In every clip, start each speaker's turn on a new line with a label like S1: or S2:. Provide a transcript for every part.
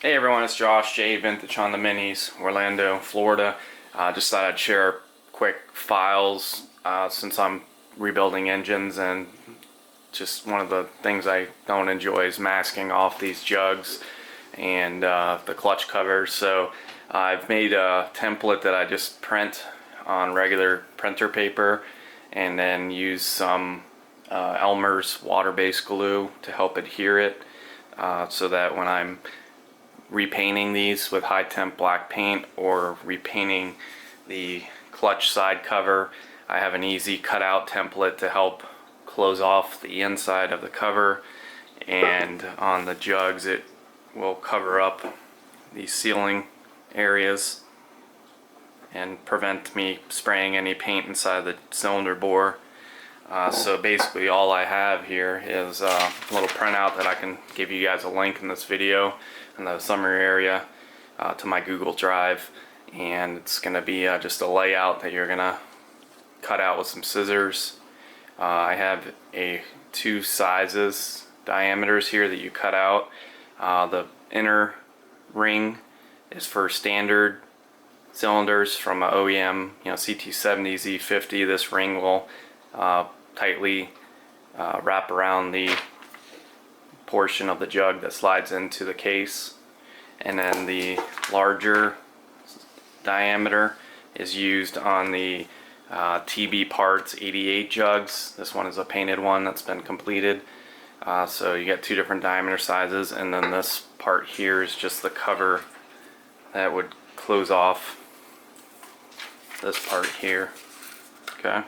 S1: Hey everyone, it's Josh, J Vintage on the Minis, Orlando, Florida. Just thought I'd share quick files since I'm rebuilding engines, and just one of the things I don't enjoy is masking off these jugs and the clutch covers. So I've made a template that I just print on regular printer paper and then use some Elmer's water-based glue to help adhere it so that when I'm repainting these with high temp black paint or repainting the clutch side cover, I have an easy cutout template to help close off the inside of the cover, and on the jugs it will cover up these sealing areas and prevent me spraying any paint inside the cylinder bore. So basically all I have here is a little printout that I can give you guys a link in this video in the summary area to my Google Drive, and it's going to be just a layout that you're going to cut out with some scissors. I have two sizes diameters here that you cut out. The inner ring is for standard cylinders from an OEM, CT70 Z50. This ring will tightly wrap around the portion of the jug that slides into the case, and then the larger diameter is used on the TBparts 88 jugs. This one is a painted one that's been completed. So you get two different diameter sizes, and then this part here is just the cover that would close off this part here. Okay.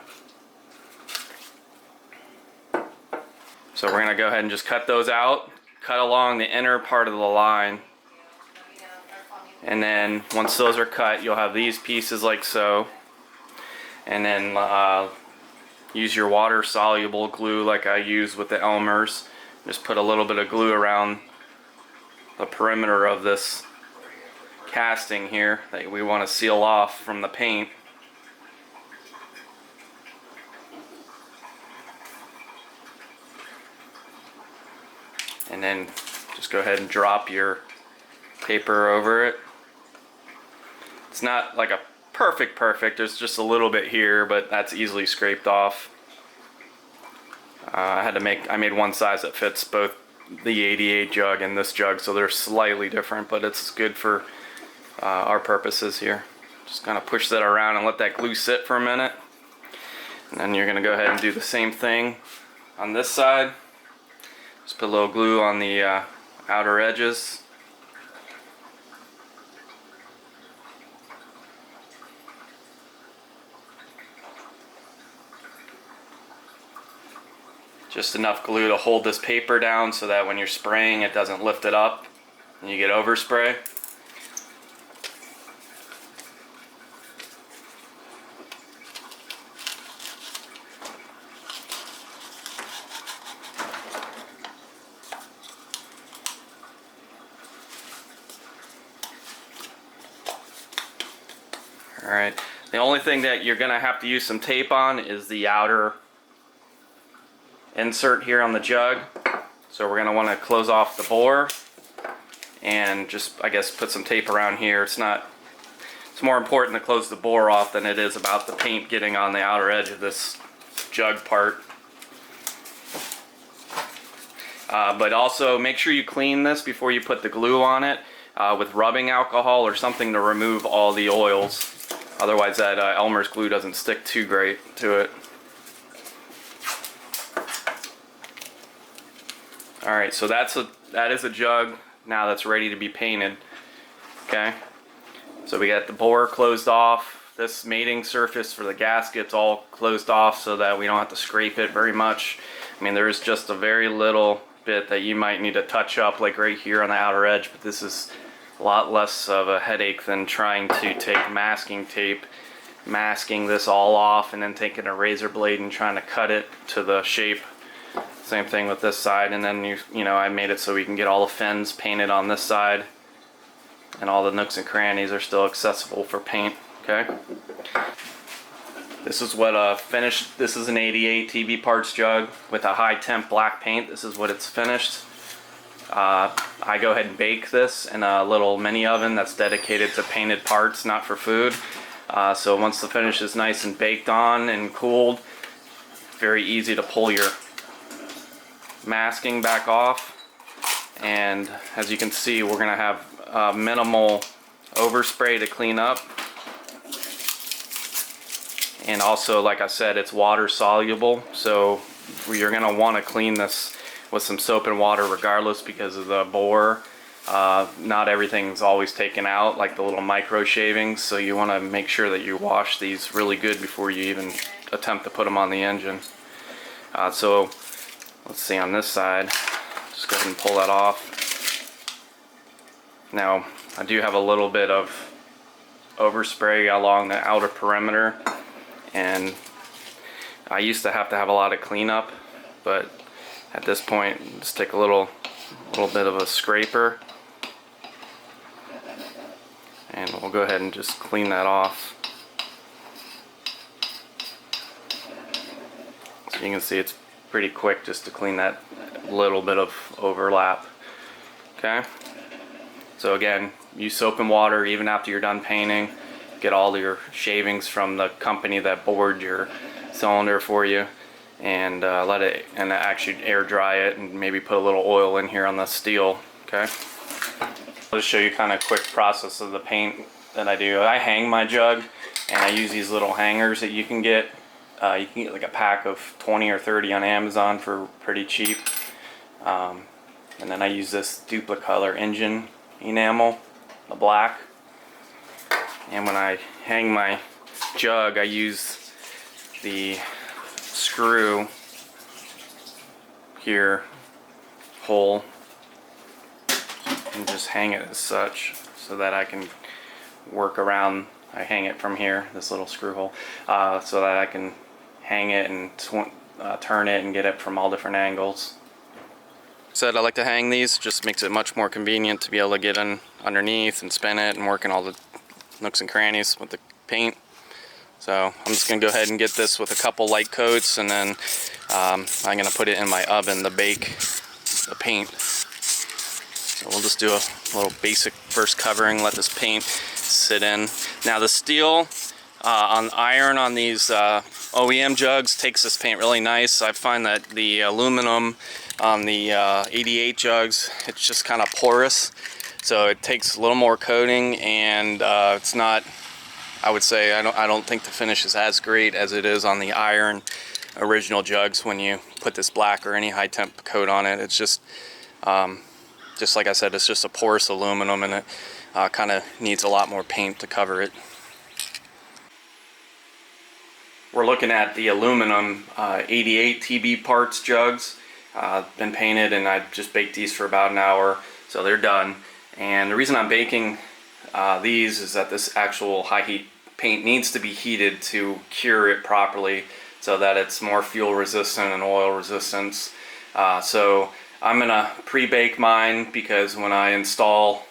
S1: So we're going to go ahead and just cut those out, cut along the inner part of the line, and then once those are cut, you'll have these pieces like so, and then use your water soluble glue like I use with the Elmers. Just put a little bit of glue around the perimeter of this casting here that we want to seal off from the paint. And then just go ahead and drop your paper over it. It's not like a perfect, there's just a little bit here, but that's easily scraped off. I made one size that fits both the 88 jug and this jug, so they're slightly different, but it's good for our purposes here. Just kind of push that around and let that glue sit for a minute. And then you're going to go ahead and do the same thing on this side. Just put a little glue on the outer edges. Just enough glue to hold this paper down so that when you're spraying it doesn't lift it up and you get overspray. Alright, the only thing that you're going to have to use some tape on is the outer insert here on the jug. So we're going to want to close off the bore and just, I guess, put some tape around here. It's more important to close the bore off than it is about the paint getting on the outer edge of this jug part. But also make sure you clean this before you put the glue on it with rubbing alcohol or something to remove all the oils. Otherwise that Elmer's glue doesn't stick too great to it. Alright, so that is a jug now that's ready to be painted. Okay, so we got the bore closed off. This mating surface for the gasket's all closed off so that we don't have to scrape it very much. I mean, there's just a very little bit that you might need to touch up, like right here on the outer edge, but this is a lot less of a headache than trying to take masking tape, masking this all off, and then taking a razor blade and trying to cut it to the shape. Same thing with this side, and then I made it so we can get all the fins painted on this side, and all the nooks and crannies are still accessible for paint. Okay. This is what finished. This is an 88 TBparts jug with a high temp black paint. This is what it's finished. I go ahead and bake this in a little mini oven that's dedicated to painted parts, not for food. So once the finish is nice and baked on and cooled, very easy to pull your masking back off. And as you can see, we're going to have minimal overspray to clean up. And also, like I said, it's water soluble, so you're going to want to clean this with some soap and water regardless because of the bore. Not everything's always taken out, like the little micro shavings, so you want to make sure that you wash these really good before you even attempt to put them on the engine. So let's see on this side, just go ahead and pull that off. Now I do have a little bit of overspray along the outer perimeter, and I used to have a lot of cleanup, but at this point just take a little bit of a scraper and we'll go ahead and just clean that off. So you can see it's pretty quick just to clean that little bit of overlap. Okay, so again, use soap and water even after you're done painting. Get all your shavings from the company that bored your cylinder for you, and let it and actually air dry it, and maybe put a little oil in here on the steel. Okay, I'll just show you kind of quick process of the paint that I do. I hang my jug, and I use these little hangers that you can get. You can get like a pack of 20 or 30 on Amazon for pretty cheap. And then I use this Duplicolor engine enamel, the black. And when I hang my jug, I use the screw here hole and just hang it as such so that I can work around. I hang it from here, this little screw hole, so that I can hang it and turn it and get it from all different angles. Said I like to hang these, just makes it much more convenient to be able to get in underneath and spin it and work in all the nooks and crannies with the paint. So I'm just going to go ahead and get this with a couple light coats, and then I'm going to put it in my oven to bake the paint. So we'll just do a little basic first covering, let this paint sit in. Now the steel on iron on these OEM jugs takes this paint really nice. I find that the aluminum on the 88 jugs, it's just kind of porous. So it takes a little more coating, and it's not, I would say, I don't think the finish is as great as it is on the iron original jugs when you put this black or any high temp coat on it. It's just like I said, it's just a porous aluminum, and it kind of needs a lot more paint to cover it. We're looking at the aluminum 88 TBparts jugs. Been painted, and I just baked these for about an hour, so they're done. And the reason I'm baking these is that this actual high heat paint needs to be heated to cure it properly so that it's more fuel resistant and oil resistance. So I'm gonna pre-bake mine, because when I install,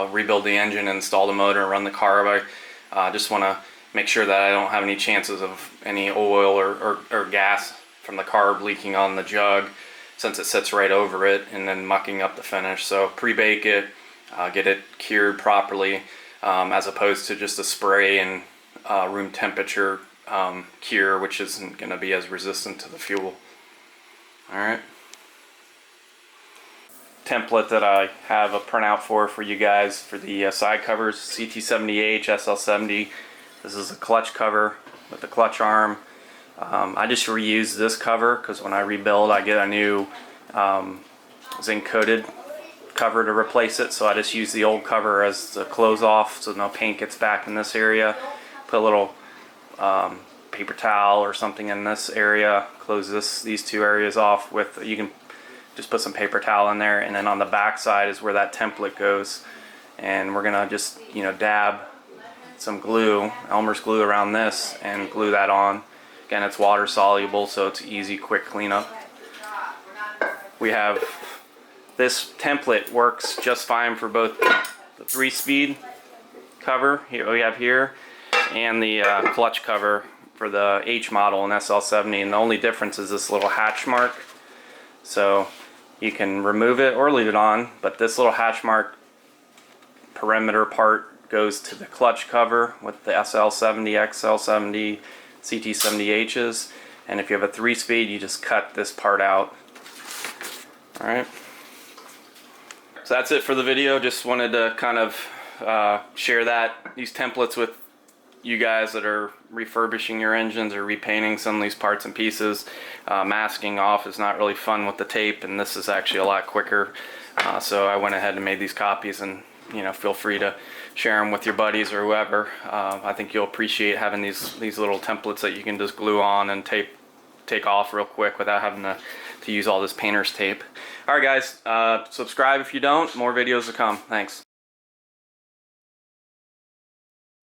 S1: rebuild the engine, install the motor, and run the carb, I just want to make sure that I don't have any chances of any oil or gas from the carb leaking on the jug, since it sits right over it and then mucking up the finish. So pre-bake it, get it cured properly, as opposed to just a spray and room temperature cure, which isn't going to be as resistant to the fuel. Alright. Template that I have a printout for you guys for the side covers, CT70H, SL70. This is a clutch cover with the clutch arm. I just reuse this cover because when I rebuild, I get a new zinc coated cover to replace it, so I just use the old cover as the close off so no paint gets back in this area. Put a little paper towel or something in this area, close these two areas off with, you can just put some paper towel in there, and then on the back side is where that template goes, and we're gonna just, you know, dab some glue, Elmer's glue, around this and glue that on. Again, it's water soluble, so it's easy, quick cleanup. We have this template works just fine for both the 3-speed cover here we have here and the clutch cover for the H model and SL70, and the only difference is this little hatch mark. So You can remove it or leave it on, but this little hatch mark perimeter part goes to the clutch cover with the SL70, XL70, CT70Hs, and if you have a 3-speed, you just cut this part out. Alright, so that's it for the video. Just wanted to kind of share these templates with you guys that are refurbishing your engines or repainting some of these parts and pieces. Masking off is not really fun with the tape, and this is actually a lot quicker. So I went ahead and made these copies, and feel free to share them with your buddies or whoever. I think you'll appreciate having these little templates that you can just glue on and take off real quick without having to use all this painter's tape. Alright guys, subscribe if you don't. More videos to come. Thanks.